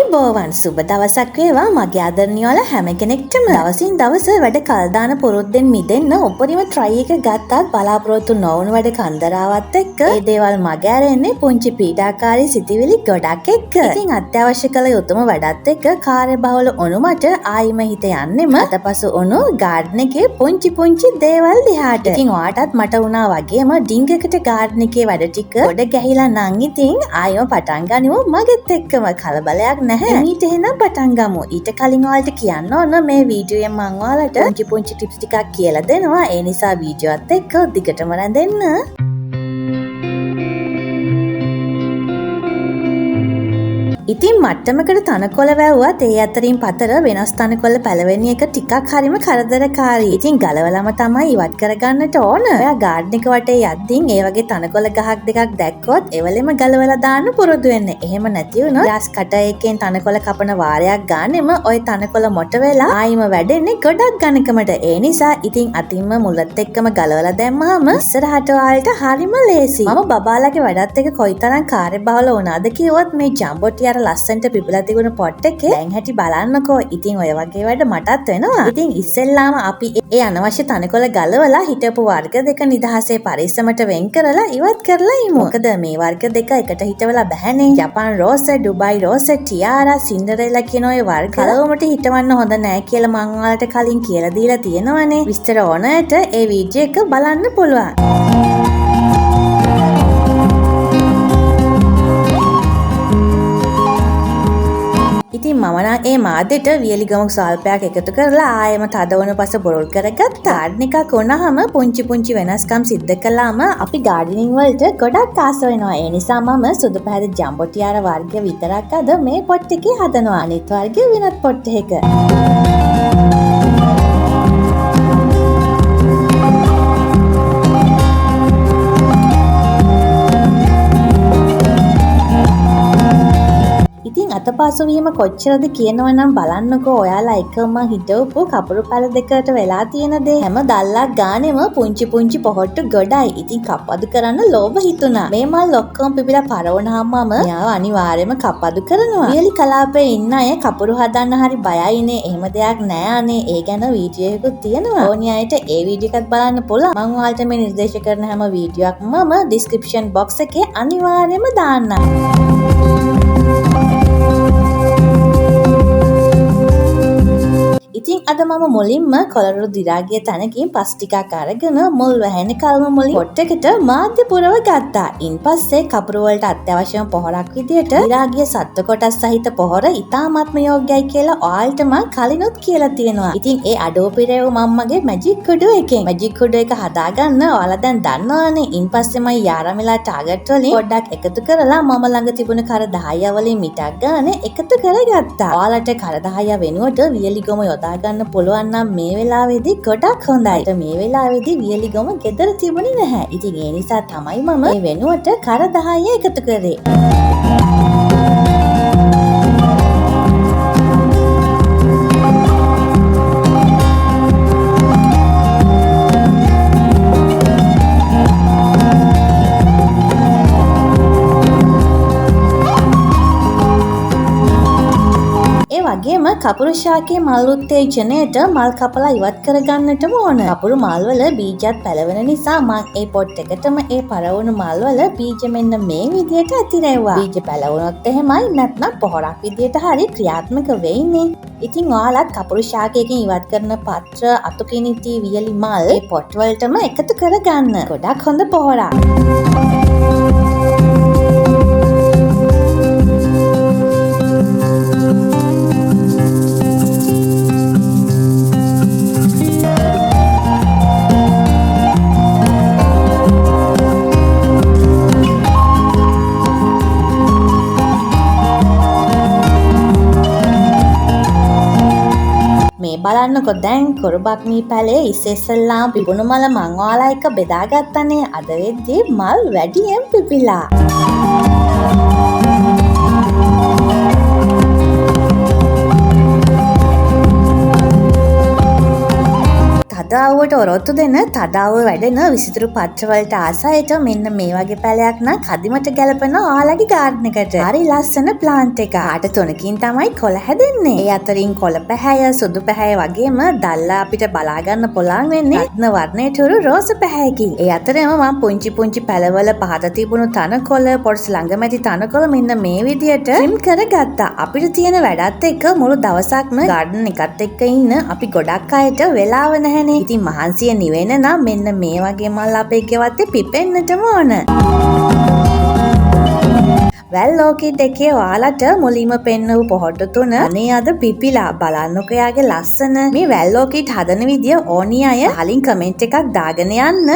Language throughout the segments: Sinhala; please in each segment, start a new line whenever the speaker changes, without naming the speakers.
අයිබෝවන් සුබ දවසක් වේවා මගේ ආදරණීයවල හැම කෙනෙක්ටම. දවසින් දවස වැඩ කල් දාන පුරුද්දෙන් මිදෙන්න උපරිම try එක ගත්තත් බලාපොරොත්තු නොවුණු වැඩ කන්දරාවත් එක්ක ඒ දේවල් මග ඇරෙන්නේ පුංචි පීඩාකාරී සිතිවිලි ගොඩක් එක්ක. ඉතින් අත්‍යවශ්‍ය කළ යුතුම වැඩත් එක්ක කාර්යබහුල වුණුමට ආයිම හිත යන්නෙම අතපසු වුණු ගාඩන් එකේ පුංචි දේවල් දිහාට. ඉතින් ඔයාටත් මට වුණා වගේම ඩිංගකට ගාඩන් එකේ වැඩ ටික ගොඩ ගැහිලා නම් ඉතින් ආයෙම පටන් ගනිමු මගෙත් එක්කම. කලබලයක් නැහැ. ඊට එහෙනම් පටන් ගමු. ඊට කලින් ඔයාලට කියන්න ඕන මේ වීඩියෝයෙන් මම ඔයාලට පුංචි ටිප්ස් ටිකක් කියලා දෙනවා. ඒ නිසා වීඩියෝත් එක්ක දිගටම රැඳෙන්න. ඉතින් මට්ටමකට තනකොළ වැව්වත් ඒ අතරින් පතර වෙනස් තනකොළ පැලවෙන්නේ එක ටිකක් හරිම කරදරකාරී. ඉතින් ගලවලම තමයි ඉවත් කරගන්නට ඕන. ඔයා ගාඩන් එක වටේ යද්දී ඒ වගේ තනකොළ ගහක් දෙකක් දැක්කොත් එවලෙම ගලවලා දාන්න පුරුදු වෙන්න. එහෙම නැති වුණොත් ග්ලාස් කටර් එකෙන් තනකොළ කපන වාරයක් ගන්නෙම ওই තනකොළ මොට වෙලා ආයිම වැඩෙන්නේ ගොඩක් ඝනකමට. ඒ නිසා ඉතින් අතින්ම මුලත් එක්කම ගලවලා දැම්මහම ඉස්සරහට ඔයාලට හරිම ලේසි. මම බබාලාගේ වැඩත් එක කොයිතරම් කාර්යබහුල වුණාද කිව්වොත් මේ ජම්බොටි ලස්සන්ට පිපිලා තිබුණ පොට් එකේ දැන් හැටි බලන්නකෝ. ඉතින් ඔය වගේ වැඩ මටත් වෙනවා. ඉතින් ඉස්සෙල්ලාම අපි ඒ අනවශ්‍ය තනකොළ ගලවලා හිටපු වර්ග දෙක නිදහසේ පරිස්සමට වෙන් කරලා ඉවත් කරලා ඉමු. මොකද මේ වර්ග දෙක එකට හිටවලා බැහැනේ. ජපාන් රෝස, ඩුබයි රෝස, ටියාරා, සින්ඩරෙලා කියන ඔය වර්ග කලවමට හිටවන්න හොඳ නෑ කියලා මං ඔයාලට කලින් කියලා දීලා තියෙනවනේ. විස්තර ඕනෑට ඒ වීඩියෝ එක බලන්න පුළුවන්. ඉතින් මම නම් ඒ මාදෙට වියලි ගමක් සල්පයක් එකතු කරලා ආයෙම තදවන පස බොරොල් කරගත්තා. ගාඩන් එකක් වුණාම පුංචි වෙනස්කම් සිද්ධ කළාම අපි ගාඩනින් වලට ගොඩක් ආස වෙනවා. ඒ නිසා මම සුදු පැහැති ජම්බෝ ටියාරා වර්ග විතරක් අද මේ පොට් එකේ හදනවා. අනිත් වර්ග වෙනත් පොට් එකක. ඉතින් අතපසු වීම කොච්චරද කියනවනම් බලන්නකෝ. ඔයාලා එකම හිටවපු කපුරු පැල දෙකට වෙලා තියෙන දේ හැම දල්ලක් ගානෙම පුංචි පොහොට්ටු ගොඩයි. ඉතින් කප්පදු කරන්න ලෝභ හිතුණා. මේ මල් ඔක්කොම පිපිලා පරවුණාම මෙයාව අනිවාර්යයෙන්ම කප්පදු කරනවා. වියලි කලාපේ ඉන්න අය කපුරු හදන්න හරි බයයිනේ. එහෙම දෙයක් නෑ අනේ. ඒ ගැන වීඩියෝ එකකුත් තියෙනවා. ඕනි අයට ඒ වීඩියෝ එකත් බලන්න පුළුවන්. මම ඔයාලට මේ නිර්දේශ කරන හැම වීඩියෝ එකක්ම ඩිස්ක්‍රිප්ෂන් බොක්ස් එකේ අනිවාර්යයෙන්ම දාන්නම්. ඉතින් අද මම මුලින්ම කොළරොඩු දිරාගිය තැනකින් පස් ටිකක් අරගෙන මුල් වැහෙන කල්ම මුලින් පොට් එකට මාධ්‍ය පුරව ගත්තා. ඉන්පස්සේ කපුරු වලට අත්‍යවශ්‍යම පොහොරක් විදියට දිරාගිය සත්ව කොටස් සහිත පොහොර ඉතාමත්ම යෝග්‍යයි කියලා ඔයාලට මම කලිනුත් කියලා තියෙනවා. ඉතින් ඒ අඩෝ පිරෙව මම්මගේ මැජික් කුඩු එකෙන් මැජික් කුඩු එක හදාගන්න ඔයාලා දැන් දන්නවනේ. ඉන්පස්සේ මම යාරමිලා ටාගට් වලින් පොඩ්ඩක් එකතු කරලා මම ළඟ තිබුණ කර 10 වලින් මිටක් ගන්න එකතු කරගත්තා. ඔයාලට කර 10 වෙනුවට වියලි ගොම යොදා ගන්න පුළුවන් නම් මේ වෙලාවේදී ගොඩක් හොඳයි. මේ වෙලාවේදී වියලි ගොම ගෙදර තිබුණේ නැහැ. ඉතින් ඒ නිසා තමයි මම මේ වෙනුවට කර 10 එකතු කරේ. වගේම කපුරු ශාකයේ මල් උත්තේජනයට මල් කපලා ඉවත් කරගන්නටම ඕන. කපුරු මල් වල බීජත් පැලවෙන නිසා මම ඒ පොට් එකටම ඒ පරවුණු මල් වල බීජ මෙන්න මේ විදියට ඇතිරෙව්වා. බීජ පැලවුණොත් එහෙමයි නැත්නම් පොහොරක් විදියට හරි ක්‍රියාත්මක වෙන්නේ. ඉතින් ඔයාලත් කපුරු ශාකයකින් ඉවත් කරන පත්‍ර, අතුකිනිති, වියලි මල් ඒ පොට් වලටම එකතු කරගන්න. ගොඩක් හොඳ පොහොරක්. බලන්නකො දැන් කොරබක් මී පැලේ ඉස්සෙල්ලාම පිපුණු මල මං ඔයාලා එක්ක බෙදාගත්තනේ. අද වෙද්දී මල් වැඩියෙන් පිපිලා. තද තදවුවට ඔරොත්තු දෙන තදාව වැඩෙන විසිතුරු පත්‍රවලට ආසයට මෙන්න මේ වගේ පැලයක් නම් කදිමට ගැලපෙන ඔයාලගේ ගාඩන් එකට. හරි ලස්සන ප්ලාන්ට් එක. ආට තුනකින් තමයි කොළ හැදෙන්නේ. ඒ අතරින් කොළ පැහැය, සුදු පැහැය වගේම දැල්ලා අපිට බලා ගන්න පුළුවන් වෙන්නේ රත්න වර්ණයට උරු රෝස පැහැයකින්. ඒ අතරෙම මම පුංචි පැලවල පහත තිබුණු තනකොළ, පොඩ්ස් ළඟමැති තනකොළ මෙන්න මේ විදියට ට්‍රිම් කරගත්තා. අපිට තියෙන වැඩත් එක්ක මුළු දවසක්ම ගාඩන් එකත් එක්ක ඉන්න අපි ගොඩක් අයට වෙලාව නැහැනේ. ඉතින් මහන්සිය නිවෙන්න නම් මෙන්න මේ වගේ මල් අපේ ගෙවත්තේ පිපෙන්නටම ඕන. වැල් ඕකිඩ් එකේ ඔයාලට මුලින්ම පෙන්නපු පොහොට්ටු තුන අනේ අද පිපිලා බලන්නකෝ යාගේ ලස්සන. මේ වැල් ඕකිඩ් හදන විදිය ඕනි අය කලින් කමෙන්ට් එකක් දාගෙන යන්න.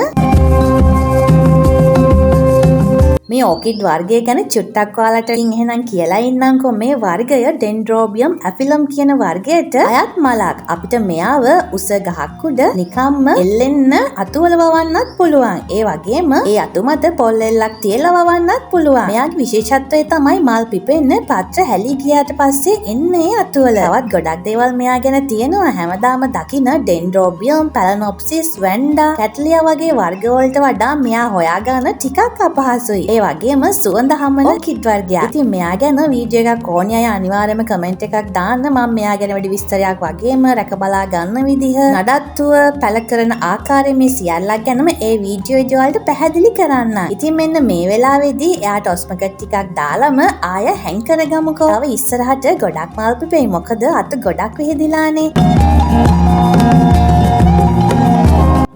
මේ ඕකිඩ් වර්ගය ගැන චුට්ටක් ඔයාලට එහෙනම් කියලා ඉන්නම්කෝ. මේ වර්ගය ඩෙන්ඩ්‍රෝබියම් ඇෆිලම් කියන වර්ගයට අයත් මලක්. අපිට මෙයාව උස ගහක් උඩ නිකම්ම එල්ලෙන්න අතුවල වවන්නත් පුළුවන්. ඒ වගේම ඒ අතු මත පොල් එල්ලක් තියලා වවන්නත් පුළුවන්. මෙයාගේ විශේෂත්වය තමයි මල් පිපෙන්න පත්‍ර හැලී ගියාට පස්සේ එන්නේ අතුවල. තවත් ගොඩක් දේවල් මෙයා ගැන තියෙනවා. හැමදාම දකින ඩෙන්ඩ්‍රෝබියම්, පැලනොප්සිස්, වැන්ඩා, කැට්ලියා වගේ වර්ග වලට වඩා මෙයා හොයාගන්න ටිකක් අපහසුයි. ඒ වගේම සුවඳ හමන ඕකිඩ් වර්ගයක්. ඉතින් මෙයා ගැන වීඩියෝ එකක් ඕනි අය අනිවාර්යයෙන්ම කමෙන්ට් එකක් දාන්න. මම මෙයා ගැන වැඩි විස්තරයක් වගේම රැක බලා ගන්න විදිහ, නඩත්තුව, පැල කරන ආකාරය මේ සියල්ලක් ගැනම ඒ වීඩියෝ එක වලට පැහැදිලි කරන්න. ඉතින් මෙන්න මේ වෙලාවේදී එයාට ඔස්මකට් ටිකක් දාලම ආය හැං කරගමුකෝ. තව ඉස්සරහට ගොඩක් මල් පිපෙයි. මොකද අත ගොඩක් විහිදිලානේ.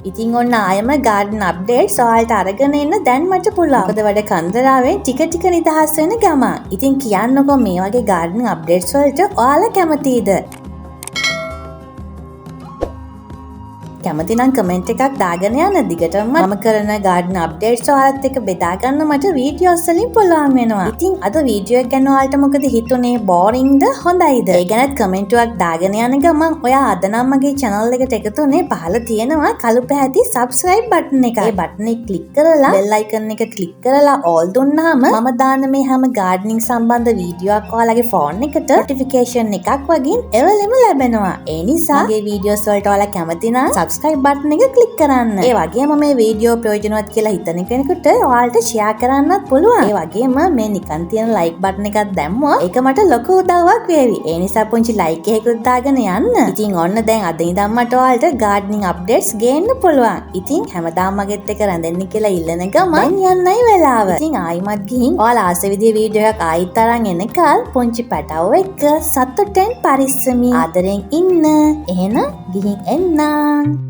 ඉතින් ඔන්න ආයම ගාඩන් අප්ඩේට්ස් ඔයාලට අරගෙන එන්න දැන් මට පුළුවන්. මොකද වැඩ කන්දරාවෙන් ටික නිදහස් වෙන ගමන්. ඉතින් කියන්නකෝ මේ වගේ ගාඩන් අප්ඩේට්ස් වලට ඔයාලා කැමතිද? කැමති නම් කමෙන්ට් එකක් දාගෙන යන්න. දිගටම මම කරන ගාඩන් අප්ඩේට්ස් ඔයාලත් එක්ක බෙදා ගන්න මට වීඩියෝස් වලින් පුළුවන් වෙනවා. ඉතින් අද වීඩියෝ එක ගැන ඔයාලට මොකද හිතුනේ? බෝරින්ද හොඳයිද? ඒ ගැනත් කමෙන්ට් එකක් දාගෙන යන ගමන් ඔයා අද නම් මගේ channel එකට එකතුනේ පහළ තියෙනවා කළු පැහැති subscribe button එක. ඒ button එක click කරලා bell icon එක click කරලා all දුන්නාම මම දාන මේ හැම gardening සම්බන්ධ වීඩියෝ එකක් ඔයාලගේ phone එකට notification එකක් වගේ එවලෙම ලැබෙනවා. ඒ නිසා මගේ වීඩියෝස් වලට ඔයාලා කැමති නම් subscribe button එක click කරන්න. ඒ වගේම මේ වීඩියෝ ප්‍රයෝජනවත් කියලා හිතන කෙනෙකුට ඔයාලට share කරන්නත් පුළුවන්. ඒ වගේම මේ නිකන් තියෙන like button එකක් දැම්මොත් ඒක මට ලොකු උදව්වක් වේවි. ඒ නිසා පුංචි like එකකුත් දාගෙන යන්න. ඉතින් ඔන්න දැන් අද ඉඳන් මට ඔයාලට gardening updates ගේන්න පුළුවන්. ඉතින් හැමදාම මගෙත් එක රැඳෙන්න කියලා ඉල්ලන ගමන් දැන් යන්නයි වෙලාව. ඉතින් ආයිමත් ගිහින් ඔයාලා ආස විදිහේ වීඩියෝ එකක් ආයිත් අරන් එනකල් පුංචි පැටවෝ එක්ක සතුටෙන් පරිස්සමින් ආදරෙන් ඉන්න. එහෙනම් ගිහින් එන්නම්.